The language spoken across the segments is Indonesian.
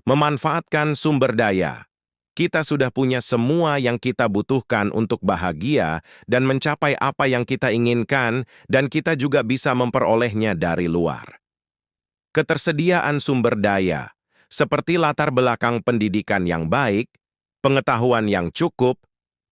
Memanfaatkan sumber daya. Kita sudah punya semua yang kita butuhkan untuk bahagia dan mencapai apa yang kita inginkan, dan kita juga bisa memperolehnya dari luar. Ketersediaan sumber daya, seperti latar belakang pendidikan yang baik, pengetahuan yang cukup,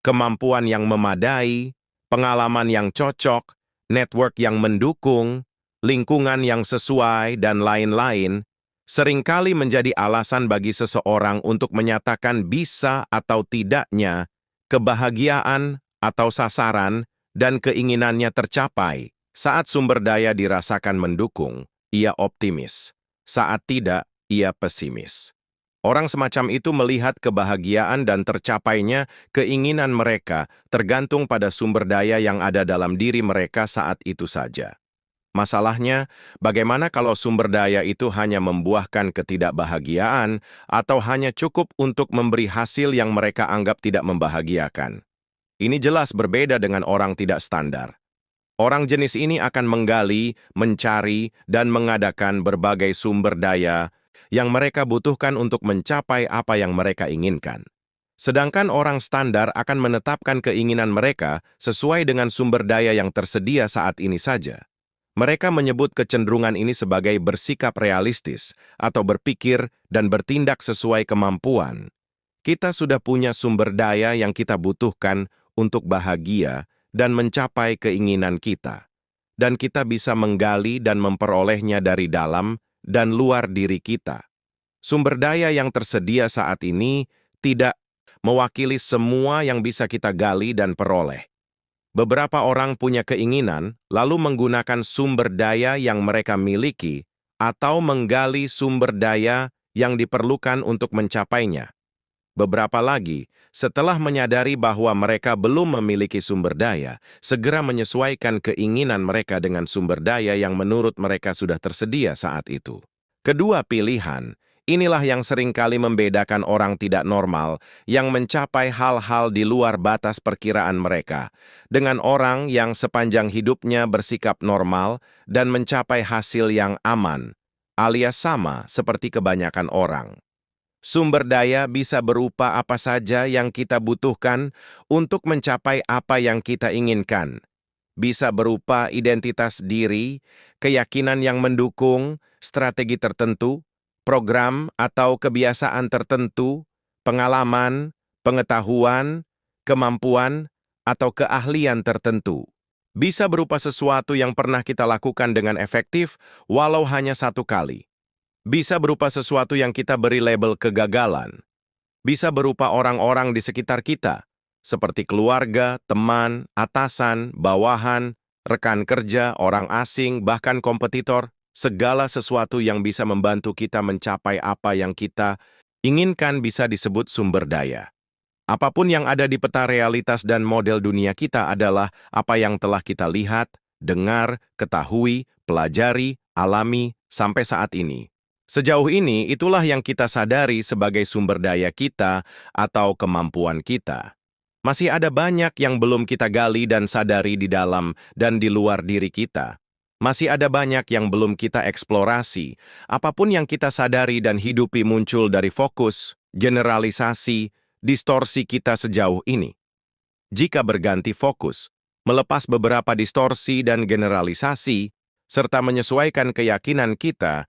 kemampuan yang memadai, pengalaman yang cocok, network yang mendukung, lingkungan yang sesuai, dan lain-lain, seringkali menjadi alasan bagi seseorang untuk menyatakan bisa atau tidaknya kebahagiaan atau sasaran dan keinginannya tercapai. Saat sumber daya dirasakan mendukung, ia optimis. Saat tidak, ia pesimis. Orang semacam itu melihat kebahagiaan dan tercapainya keinginan mereka tergantung pada sumber daya yang ada dalam diri mereka saat itu saja. Masalahnya, bagaimana kalau sumber daya itu hanya membuahkan ketidakbahagiaan atau hanya cukup untuk memberi hasil yang mereka anggap tidak membahagiakan? Ini jelas berbeda dengan orang tidak standar. Orang jenis ini akan menggali, mencari, dan mengadakan berbagai sumber daya yang mereka butuhkan untuk mencapai apa yang mereka inginkan. Sedangkan orang standar akan menetapkan keinginan mereka sesuai dengan sumber daya yang tersedia saat ini saja. Mereka menyebut kecenderungan ini sebagai bersikap realistis atau berpikir dan bertindak sesuai kemampuan. Kita sudah punya sumber daya yang kita butuhkan untuk bahagia dan mencapai keinginan kita. Dan kita bisa menggali dan memperolehnya dari dalam dan luar diri kita. Sumber daya yang tersedia saat ini tidak mewakili semua yang bisa kita gali dan peroleh. Beberapa orang punya keinginan, lalu menggunakan sumber daya yang mereka miliki atau menggali sumber daya yang diperlukan untuk mencapainya. Beberapa lagi, setelah menyadari bahwa mereka belum memiliki sumber daya, segera menyesuaikan keinginan mereka dengan sumber daya yang menurut mereka sudah tersedia saat itu. Kedua pilihan, inilah yang seringkali membedakan orang tidak normal yang mencapai hal-hal di luar batas perkiraan mereka, dengan orang yang sepanjang hidupnya bersikap normal dan mencapai hasil yang aman, alias sama seperti kebanyakan orang. Sumber daya bisa berupa apa saja yang kita butuhkan untuk mencapai apa yang kita inginkan. Bisa berupa identitas diri, keyakinan yang mendukung, strategi tertentu, program atau kebiasaan tertentu, pengalaman, pengetahuan, kemampuan, atau keahlian tertentu. Bisa berupa sesuatu yang pernah kita lakukan dengan efektif, walau hanya satu kali. Bisa berupa sesuatu yang kita beri label kegagalan. Bisa berupa orang-orang di sekitar kita, seperti keluarga, teman, atasan, bawahan, rekan kerja, orang asing, bahkan kompetitor, segala sesuatu yang bisa membantu kita mencapai apa yang kita inginkan bisa disebut sumber daya. Apapun yang ada di peta realitas dan model dunia kita adalah apa yang telah kita lihat, dengar, ketahui, pelajari, alami, sampai saat ini. Sejauh ini, itulah yang kita sadari sebagai sumber daya kita atau kemampuan kita. Masih ada banyak yang belum kita gali dan sadari di dalam dan di luar diri kita. Masih ada banyak yang belum kita eksplorasi. Apapun yang kita sadari dan hidupi muncul dari fokus, generalisasi, distorsi kita sejauh ini. Jika berganti fokus, melepas beberapa distorsi dan generalisasi, serta menyesuaikan keyakinan kita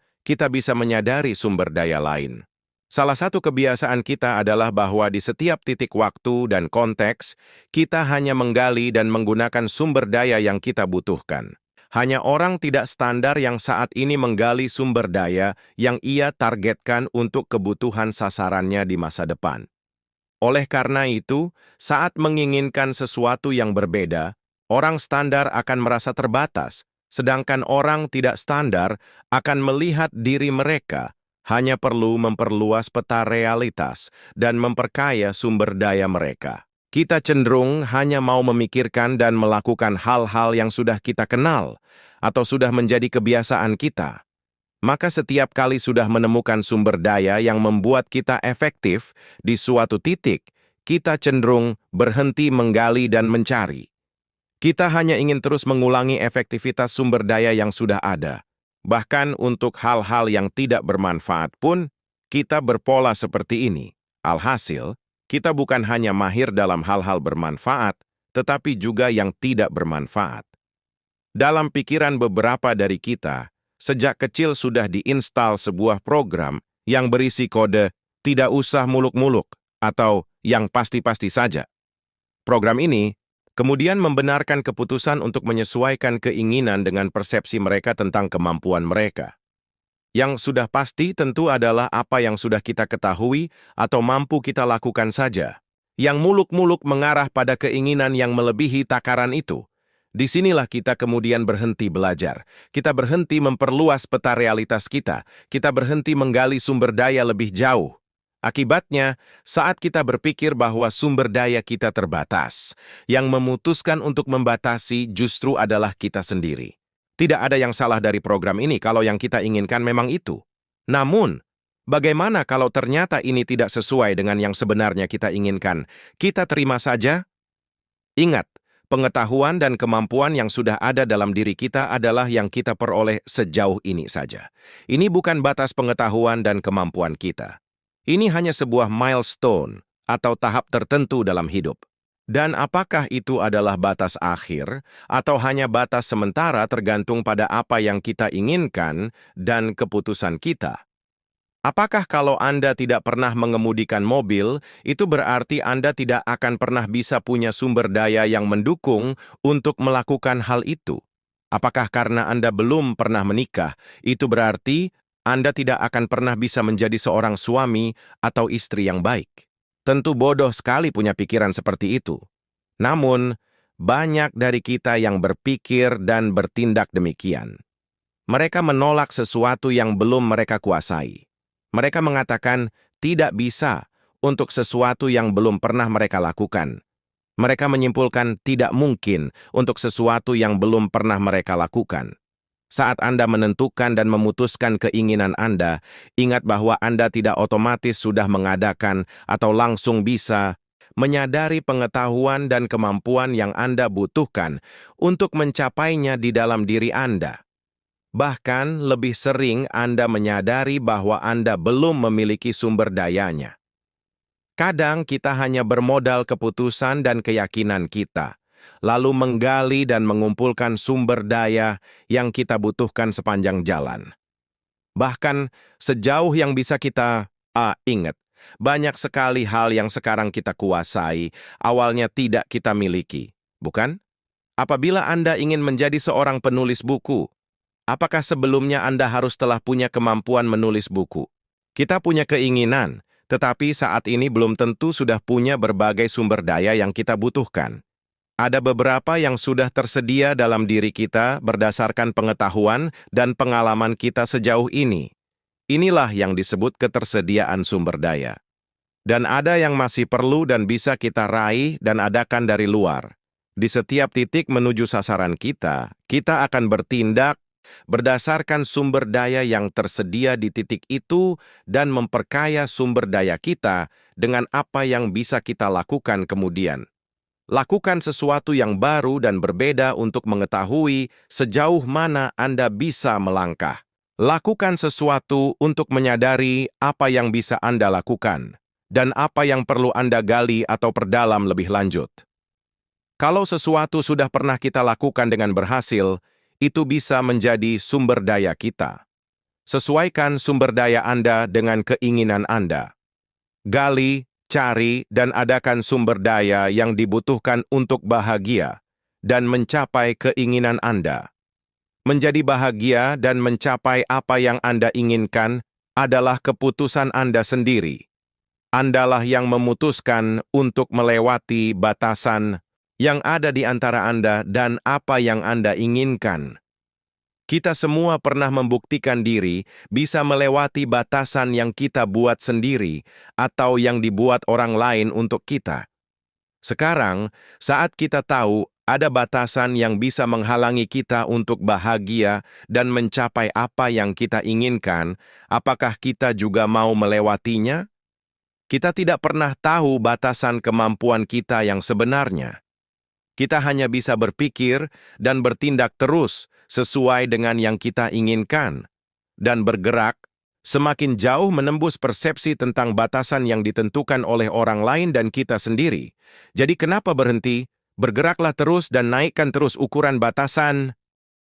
bisa menyadari sumber daya lain. Salah satu kebiasaan kita adalah bahwa di setiap titik waktu dan konteks, kita hanya menggali dan menggunakan sumber daya yang kita butuhkan. Hanya orang tidak standar yang saat ini menggali sumber daya yang ia targetkan untuk kebutuhan sasarannya di masa depan. Oleh karena itu, saat menginginkan sesuatu yang berbeda, orang standar akan merasa terbatas, sedangkan orang tidak standar akan melihat diri mereka hanya perlu memperluas peta realitas dan memperkaya sumber daya mereka. Kita cenderung hanya mau memikirkan dan melakukan hal-hal yang sudah kita kenal atau sudah menjadi kebiasaan kita. Maka setiap kali sudah menemukan sumber daya yang membuat kita efektif di suatu titik, kita cenderung berhenti menggali dan mencari. Kita hanya ingin terus mengulangi efektivitas sumber daya yang sudah ada. Bahkan untuk hal-hal yang tidak bermanfaat pun, kita berpola seperti ini. Alhasil, kita bukan hanya mahir dalam hal-hal bermanfaat, tetapi juga yang tidak bermanfaat. Dalam pikiran beberapa dari kita, sejak kecil sudah diinstal sebuah program yang berisi kode "tidak usah muluk-muluk" atau yang pasti-pasti saja. Program ini kemudian membenarkan keputusan untuk menyesuaikan keinginan dengan persepsi mereka tentang kemampuan mereka. Yang sudah pasti tentu adalah apa yang sudah kita ketahui atau mampu kita lakukan saja. Yang muluk-muluk mengarah pada keinginan yang melebihi takaran itu. Disinilah kita kemudian berhenti belajar. Kita berhenti memperluas peta realitas kita. Kita berhenti menggali sumber daya lebih jauh. Akibatnya, saat kita berpikir bahwa sumber daya kita terbatas, yang memutuskan untuk membatasi justru adalah kita sendiri. Tidak ada yang salah dari program ini kalau yang kita inginkan memang itu. Namun, bagaimana kalau ternyata ini tidak sesuai dengan yang sebenarnya kita inginkan? Kita terima saja? Ingat, pengetahuan dan kemampuan yang sudah ada dalam diri kita adalah yang kita peroleh sejauh ini saja. Ini bukan batas pengetahuan dan kemampuan kita. Ini hanya sebuah milestone atau tahap tertentu dalam hidup. Dan apakah itu adalah batas akhir atau hanya batas sementara tergantung pada apa yang kita inginkan dan keputusan kita? Apakah kalau Anda tidak pernah mengemudikan mobil, itu berarti Anda tidak akan pernah bisa punya sumber daya yang mendukung untuk melakukan hal itu? Apakah karena Anda belum pernah menikah, itu berarti Anda tidak akan pernah bisa menjadi seorang suami atau istri yang baik? Tentu bodoh sekali punya pikiran seperti itu. Namun, banyak dari kita yang berpikir dan bertindak demikian. Mereka menolak sesuatu yang belum mereka kuasai. Mereka mengatakan tidak bisa untuk sesuatu yang belum pernah mereka lakukan. Mereka menyimpulkan tidak mungkin untuk sesuatu yang belum pernah mereka lakukan. Saat Anda menentukan dan memutuskan keinginan Anda, ingat bahwa Anda tidak otomatis sudah mengadakan atau langsung bisa menyadari pengetahuan dan kemampuan yang Anda butuhkan untuk mencapainya di dalam diri Anda. Bahkan lebih sering Anda menyadari bahwa Anda belum memiliki sumber dayanya. Kadang kita hanya bermodal keputusan dan keyakinan kita, lalu menggali dan mengumpulkan sumber daya yang kita butuhkan sepanjang jalan. Bahkan sejauh yang bisa kita ingat, banyak sekali hal yang sekarang kita kuasai, awalnya tidak kita miliki, bukan? Apabila Anda ingin menjadi seorang penulis buku, apakah sebelumnya Anda harus telah punya kemampuan menulis buku? Kita punya keinginan, tetapi saat ini belum tentu sudah punya berbagai sumber daya yang kita butuhkan. Ada beberapa yang sudah tersedia dalam diri kita berdasarkan pengetahuan dan pengalaman kita sejauh ini. Inilah yang disebut ketersediaan sumber daya. Dan ada yang masih perlu dan bisa kita raih dan adakan dari luar. Di setiap titik menuju sasaran kita akan bertindak berdasarkan sumber daya yang tersedia di titik itu dan memperkaya sumber daya kita dengan apa yang bisa kita lakukan kemudian. Lakukan sesuatu yang baru dan berbeda untuk mengetahui sejauh mana Anda bisa melangkah. Lakukan sesuatu untuk menyadari apa yang bisa Anda lakukan dan apa yang perlu Anda gali atau perdalam lebih lanjut. Kalau sesuatu sudah pernah kita lakukan dengan berhasil, itu bisa menjadi sumber daya kita. Sesuaikan sumber daya Anda dengan keinginan Anda. Gali, cari, dan adakan sumber daya yang dibutuhkan untuk bahagia dan mencapai keinginan Anda. Menjadi bahagia dan mencapai apa yang Anda inginkan adalah keputusan Anda sendiri. Andalah yang memutuskan untuk melewati batasan yang ada di antara Anda dan apa yang Anda inginkan. Kita semua pernah membuktikan diri bisa melewati batasan yang kita buat sendiri atau yang dibuat orang lain untuk kita. Sekarang, saat kita tahu ada batasan yang bisa menghalangi kita untuk bahagia dan mencapai apa yang kita inginkan, apakah kita juga mau melewatinya? Kita tidak pernah tahu batasan kemampuan kita yang sebenarnya. Kita hanya bisa berpikir dan bertindak terus sesuai dengan yang kita inginkan, dan bergerak semakin jauh menembus persepsi tentang batasan yang ditentukan oleh orang lain dan kita sendiri. Jadi kenapa berhenti? Bergeraklah terus dan naikkan terus ukuran batasan.